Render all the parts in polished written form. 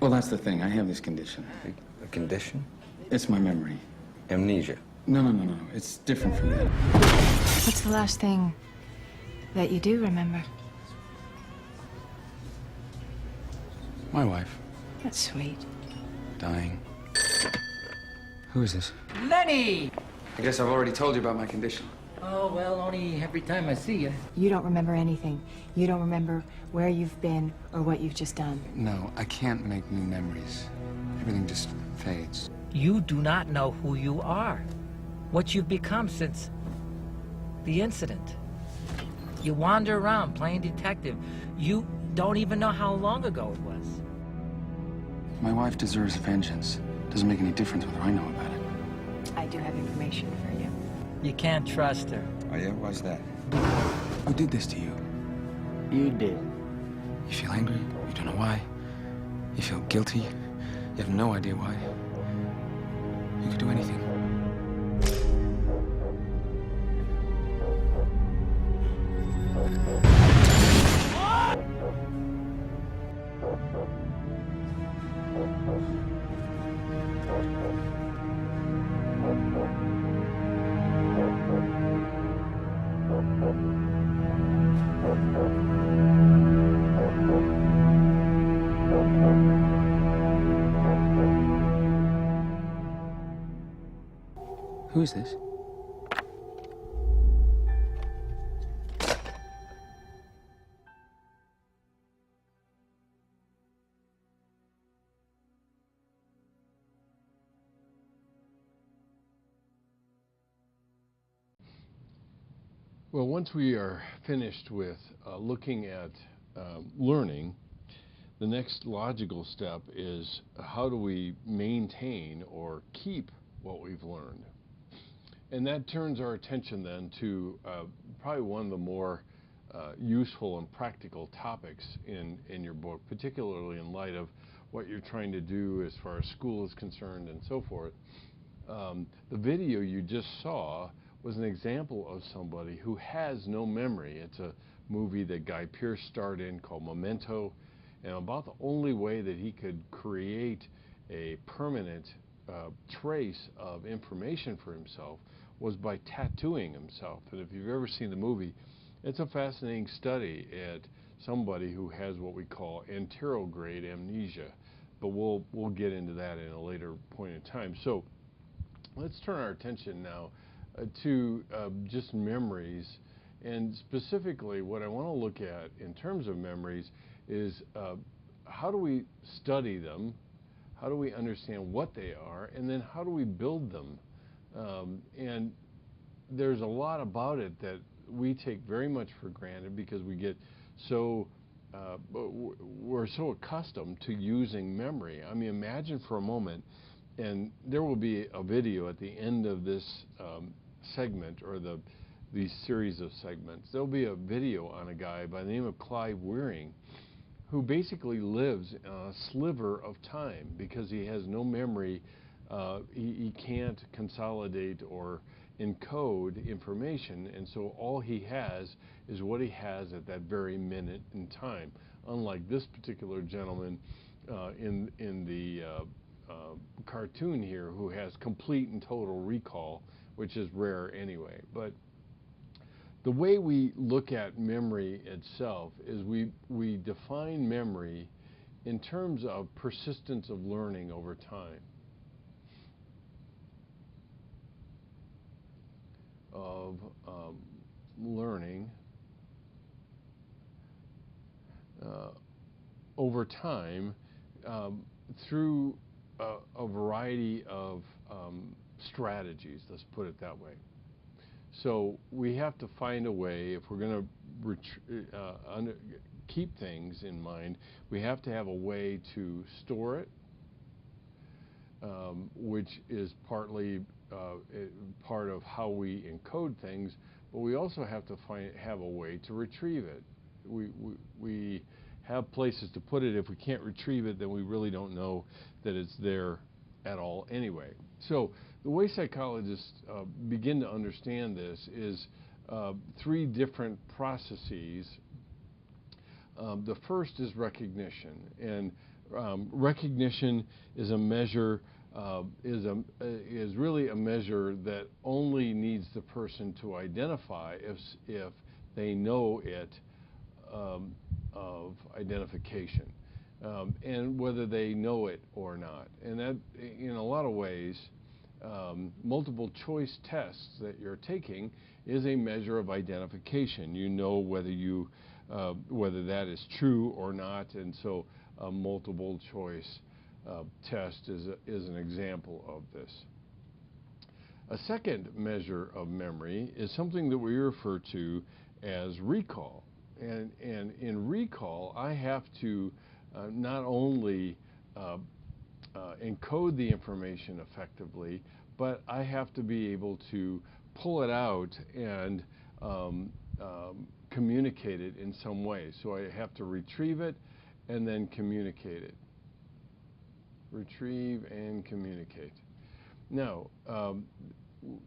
Well, that's the thing. I have this condition. A condition? It's my memory. Amnesia. No. It's different from that. What's the last thing that you do remember? My wife. That's sweet. Dying. Who is this? Lenny! I guess I've already told you about my condition. Oh, well, only every time I see you. You don't remember anything. You don't remember where you've been or what you've just done. No, I can't make new memories. Everything just fades. You do not know who you are, what you've become since the incident. You wander around playing detective. You don't even know how long ago it was. My wife deserves vengeance. Doesn't make any difference whether I know about it. I do have information for you. You can't trust her. Oh, yeah? Why's that? Who did this to you? You did. You feel angry? You don't know why. You feel guilty? You have no idea why. You could do anything. Who is this? Well, once we are finished with looking at learning, the next logical step is how do we maintain or keep what we've learned? And that turns our attention then to probably one of the more useful and practical topics in your book, particularly in light of what you're trying to do as far as school is concerned and so forth. The video you just saw was an example of somebody who has no memory. It's a movie that Guy Pearce starred in called Memento, and about the only way that he could create a permanent trace of information for himself was by tattooing himself. And if you've ever seen the movie, it's a fascinating study at somebody who has what we call anterograde amnesia, but we'll get into that in a later point in time. So let's turn our attention now to just memories, and specifically what I want to look at in terms of memories is how do we study them, how do we understand what they are, and then how do we build them? And there's a lot about it that we take very much for granted because we get so we're so accustomed to using memory. I mean, imagine for a moment, and there will be a video at the end of this segment, or these series of segments. There'll be a video on a guy by the name of Clive Wearing, who basically lives a sliver of time because he has no memory. He can't consolidate or encode information, and so all he has is what he has at that very minute in time. Unlike this particular gentleman in the cartoon here, who has complete and total recall, which is rare anyway. But the way we look at memory itself is we define memory in terms of persistence of learning over time. Of learning over time through a variety of strategies, let's put it that way. So we have to find a way, if we're going to keep things in mind, we have to have a way to store it, which is partly part of how we encode things, but we also have to have a way to retrieve it. We have places to put it. If we can't retrieve it, then we really don't know that it's there at all anyway. So the way psychologists begin to understand this is three different processes. The first is recognition, and Recognition is a measure, is really a measure that only needs the person to identify if they know it of identification, and whether they know it or not. And that, in a lot of ways, multiple choice tests that you're taking is a measure of identification. You know whether that is true or not, and so a multiple choice test is an example of this. A second measure of memory is something that we refer to as recall. And in recall, I have to not only encode the information effectively, but I have to be able to pull it out and communicate it in some way. So I have to retrieve it and then communicate it. Retrieve and communicate. Now,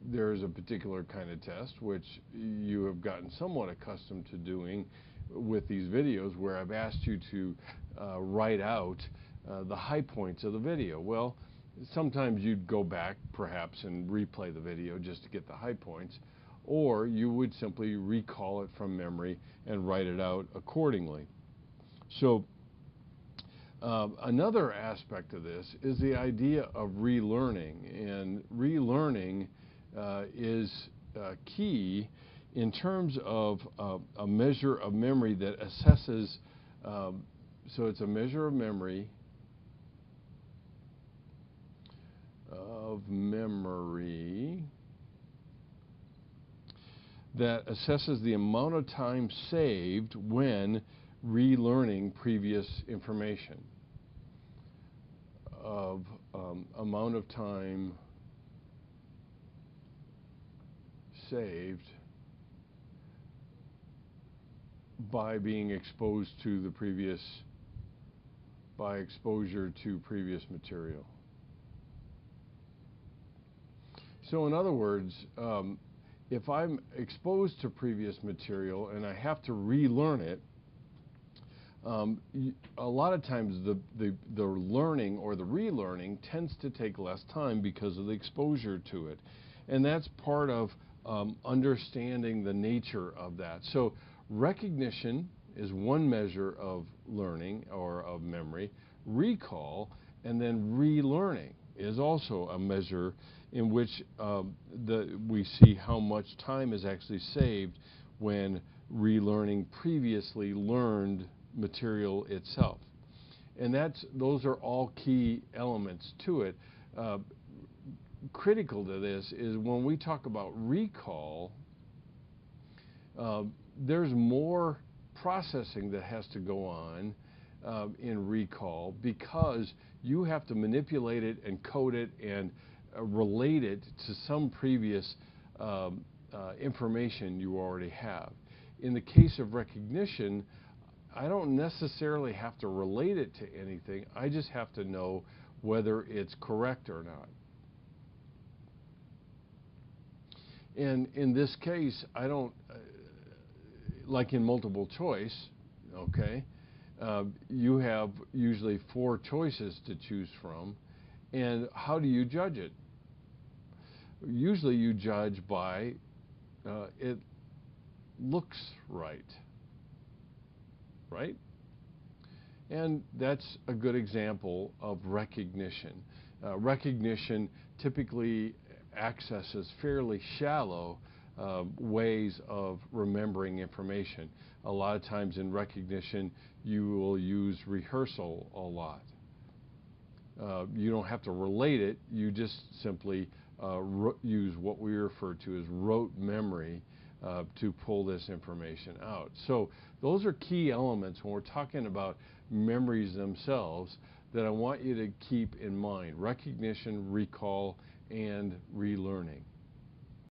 there's a particular kind of test which you have gotten somewhat accustomed to doing with these videos, where I've asked you to write out the high points of the video. Well, sometimes you'd go back perhaps and replay the video just to get the high points, or you would simply recall it from memory and write it out accordingly. So another aspect of this is the idea of relearning, and relearning is key in terms of a measure of memory that assesses, so it's a measure of memory that assesses the amount of time saved when relearning previous information. Amount of time saved by being exposed to the previous, by exposure to previous material. So in other words, if I'm exposed to previous material and I have to relearn it, a lot of times the learning or the relearning tends to take less time because of the exposure to it. And that's part of understanding the nature of that. So recognition is one measure of learning or of memory. Recall and then relearning is also a measure in which we see how much time is actually saved when relearning previously learned material itself. And those are all key elements to it. Critical to this is when we talk about recall, there's more processing that has to go on in recall, because you have to manipulate it and code it and relate it to some previous information you already have. In the case of recognition, I don't necessarily have to relate it to anything. I just have to know whether it's correct or not. And in this case, I don't, like in multiple choice, okay, you have usually 4 choices to choose from. And how do you judge it? Usually you judge by it looks right. Right? And that's a good example of recognition. Recognition typically accesses fairly shallow ways of remembering information. A lot of times in recognition, you will use rehearsal a lot. You don't have to relate it, you just simply use what we refer to as rote memory to pull this information out. So those are key elements when we're talking about memories themselves that I want you to keep in mind: recognition, recall, and relearning.